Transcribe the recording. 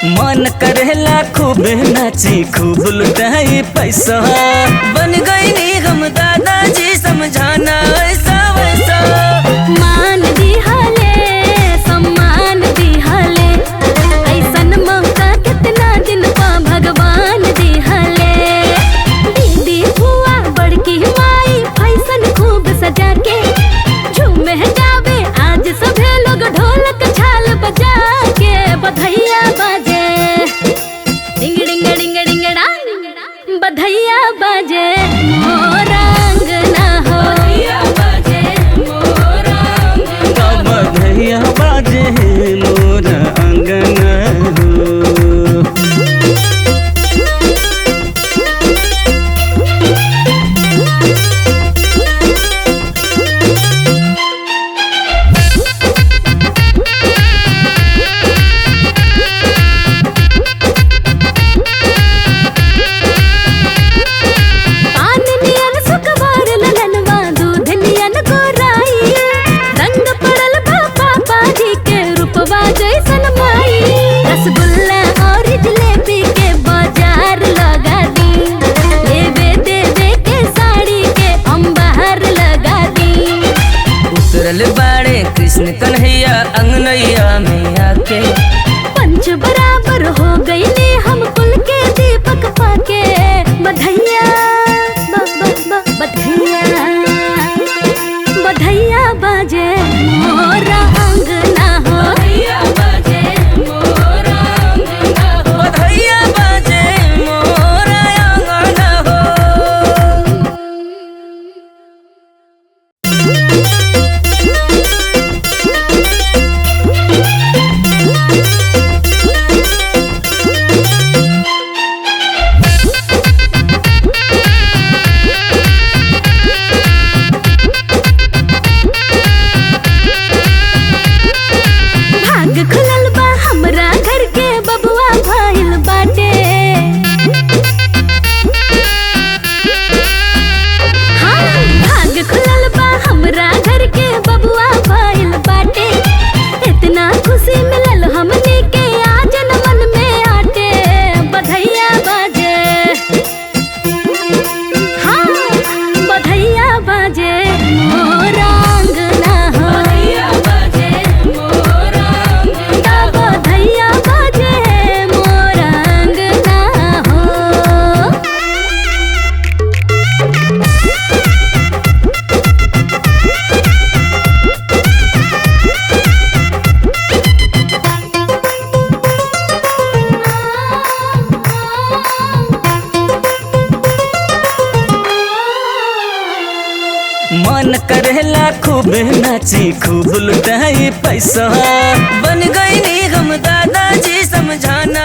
मन करेला खूब नाची खूब लुटाई पैसा। बन गई नी हम दादाजी समझाना ऐसा वैसा। मान दिहाले सम्मान दिहाले ऐसन मौका कितना दिन पा भगवान दिहाले। दीदी बुआ बड़की माई फैशन खूब सजा के झूमे जावे आज सभे लोग ढोलक छाल बजा के। बधैया बाजे डिंग डिंग डिंग डिंग डांग, बधैया बाजे मोरा अंगना हो। बधैया बाजे मोरा अंगना हो। रसगुल्ला और जलेबी के बाजार लगा दी, लेवे देवे के साड़ी के अंबार लगा दी। उतरल बाड़े कृष्ण कन्हैया अंगनैया में आके। पंच बराबर हो गई ने हम कुल के दीपक पाके। बधैया बधैया बधैया बाजे मोरा अंगना हो। खुलल बा हमरा घर के बबुआ भइल बाटे। हाँ भाग खुलल बा हमरा घर के बबुआ भइल बाटे। इतना खुशी मिलल हमने के आज न मन में आटे। बधैया बाजे हाँ बधैया बाजे मोरा अंगना हो। मन करेला खूब नाची खूब लुटाई पैसा। बन गई नी हम दादाजी समझाना।